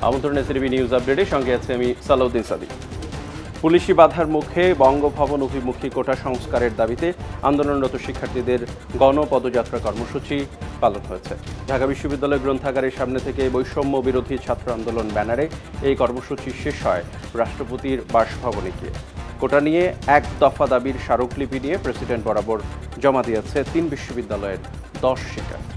আমন্ত্রণ STV news আপডেটে, সঙ্গে আছে আমি সালাউদ্দিন সাদি। পুলিশি বাধার মুখে বঙ্গভবন অভিমুখী কোটা সংস্কারের দাবিতে আন্দোলনরত শিক্ষার্থীদের গণপদযাত্রা কর্মসূচি পালন হয়েছে। ঢাকা বিশ্ববিদ্যালয় গ্রন্থাগারের সামনে থেকে বৈষম্য বিরোধী ছাত্র আন্দোলন ব্যানারে এই কর্মসূচি শেষ হয় রাষ্ট্রপতির বাসভবনে গিয়ে। কোটা নিয়ে এক দফা দাবির স্মারকলিপি নিয়ে প্রেসিডেন্ট বরাবর জমা দিয়েছে 3 বিশ্ববিদ্যালয়ের 10 শিক্ষার্থী।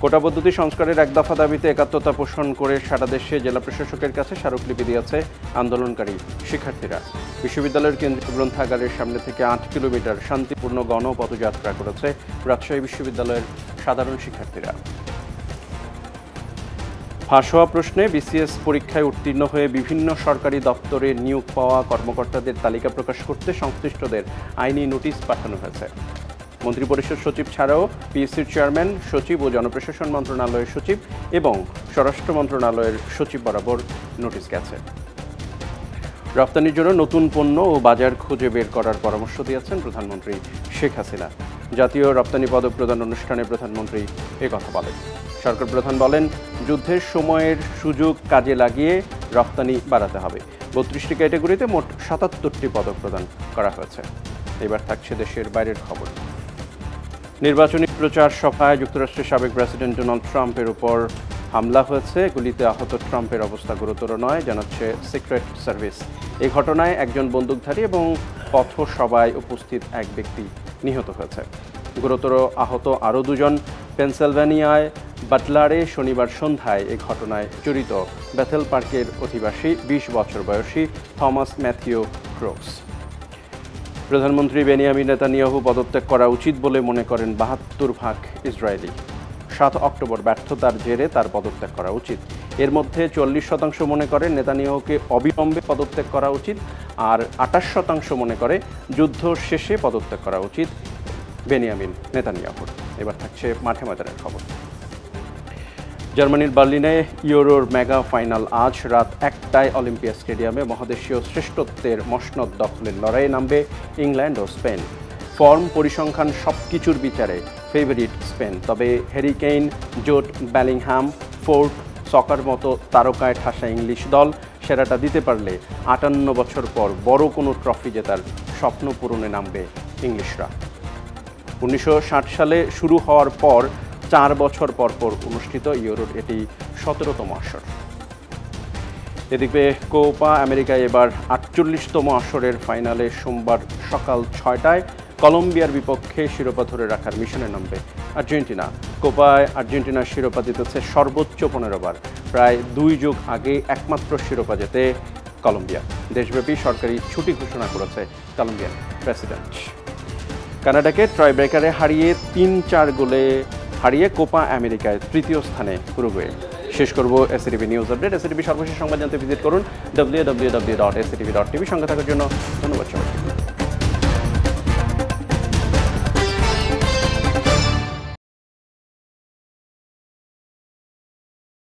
কোটা পদ্ধতি সংস্কারের এক দফা দাবিতে একাত্মতা পোষণ করে সারা দেশে জেলা প্রশাসকের কাছে স্মারকলিপি দিয়েছে আন্দোলনকারী শিক্ষার্থীরা। বিশ্ববিদ্যালয়ের কেন্দ্রীয় গ্রন্থাগারের সামনে থেকে 8 কিলোমিটার শান্তিপূর্ণ গণপদযাত্রা করেছে রাজশাহী বিশ্ববিদ্যালয়ের সাধারণ শিক্ষার্থীরা। ফাঁস হওয়া প্রশ্নে বিসিএস পরীক্ষায় উত্তীর্ণ হয়ে বিভিন্ন সরকারি দপ্তরে নিয়োগ পাওয়া কর্মকর্তাদের তালিকা প্রকাশ করতে সংশ্লিষ্টদের আইনি নোটিশ পাঠানো হয়েছে। মন্ত্রিপরিষদ সচিব ছাড়াও পিএসসির চেয়ারম্যান, সচিব ও জনপ্রশাসন মন্ত্রণালয়ের সচিব এবং স্বরাষ্ট্র মন্ত্রণালয়ের সচিব বরাবর নোটিশ গেছে। রপ্তানির জন্য নতুন পণ্য ও বাজার খুঁজে বের করার পরামর্শ দিয়েছেন প্রধানমন্ত্রী শেখ হাসিনা। জাতীয় রপ্তানি পদক প্রদান অনুষ্ঠানে প্রধানমন্ত্রী কথা বলেন। সরকার প্রধান বলেন, যুদ্ধের সময়ের সুযোগ কাজে লাগিয়ে রপ্তানি বাড়াতে হবে। 32টি ক্যাটাগরিতে মোট 77টি পদক প্রদান করা হয়েছে। এবার থাকছে দেশের বাইরের খবর। নির্বাচনী প্রচার সভায় যুক্তরাষ্ট্রের সাবেক প্রেসিডেন্ট ডোনাল্ড ট্রাম্পের উপর হামলা হয়েছে। গুলিতে আহত ট্রাম্পের অবস্থা গুরুতর নয়, জানাচ্ছে সিক্রেট সার্ভিস। এই ঘটনায় একজন বন্দুকধারী এবং পথসভায় উপস্থিত এক ব্যক্তি নিহত হয়েছে। গুরুতর আহত আরও 2 জন পেনসিলভানিয়ায় বাটলারে শনিবার সন্ধ্যায় এ ঘটনায় জড়িত বেথেল পার্কের অধিবাসী 20 বছর বয়সী থমাস ম্যাথিউ ক্রোক্স। প্রধানমন্ত্রী বেনিয়ামিন নেতানিয়াহু পদত্যাগ করা উচিত বলে মনে করেন 72% ইসরায়েলি। 7 অক্টোবর ব্যর্থতার জেরে তার পদত্যাগ করা উচিত। এর মধ্যে 40% মনে করেন নেতানিয়াহুকে অবিলম্বে পদত্যাগ করা উচিত, আর 28% মনে করে যুদ্ধ শেষে পদত্যাগ করা উচিত বেনিয়ামিন নেতানিয়াহুর। এবার থাকছে মাঠে ময়দানের খবর। জার্মানির বার্লিনে ইউরোর মেগা ফাইনাল আজ রাত 1টায় অলিম্পিয়া স্টেডিয়ামে মহাদেশীয় শ্রেষ্ঠত্বের মসনদ দখলের লড়াইয়ে নামবে ইংল্যান্ড ও স্পেন। ফর্ম, পরিসংখ্যান সবকিছুর বিচারে ফেভারিট স্পেন। তবে হ্যারি কেইন, জুড বেলিংহাম, ফোর্ড, সকার মতো তারকায় ঠাসা ইংলিশ দল সেরাটা দিতে পারলে 58 বছর পর বড় কোনো ট্রফি জেতার স্বপ্ন পূরণে নামবে ইংলিশরা। 1960 সালে শুরু হওয়ার পর 4 বছর পর পর অনুষ্ঠিত ইউরোর এটি 17তম আসর। এদিকে কোপা আমেরিকায় এবার 48তম আসরের ফাইনালে সোমবার সকাল 6টায় কলম্বিয়ার বিপক্ষে শিরোপা ধরে রাখার মিশনে নামবে আর্জেন্টিনা। কোপায় আর্জেন্টিনার শিরোপা জিতেছে সর্বোচ্চ 15 বার। প্রায় 2 যুগ আগে একমাত্র শিরোপা জেতে কলম্বিয়া। দেশব্যাপী সরকারি ছুটি ঘোষণা করেছে কলম্বিয়ান প্রেসিডেন্ট। কানাডাকে ট্রাই ব্রেকারে হারিয়ে 3-4 গোলে হারিয়ে কোপা আমেরিকায় 3য় স্থানে উরুগুয়ে। শেষ করব এসটিভি নিউজ আপডেট। এসটিভি সর্বশেষ সংবাদ জানতে ভিজিট করুন www.stv.tv। সঙ্গে থাকার জন্য ধন্যবাদ সবাইকে।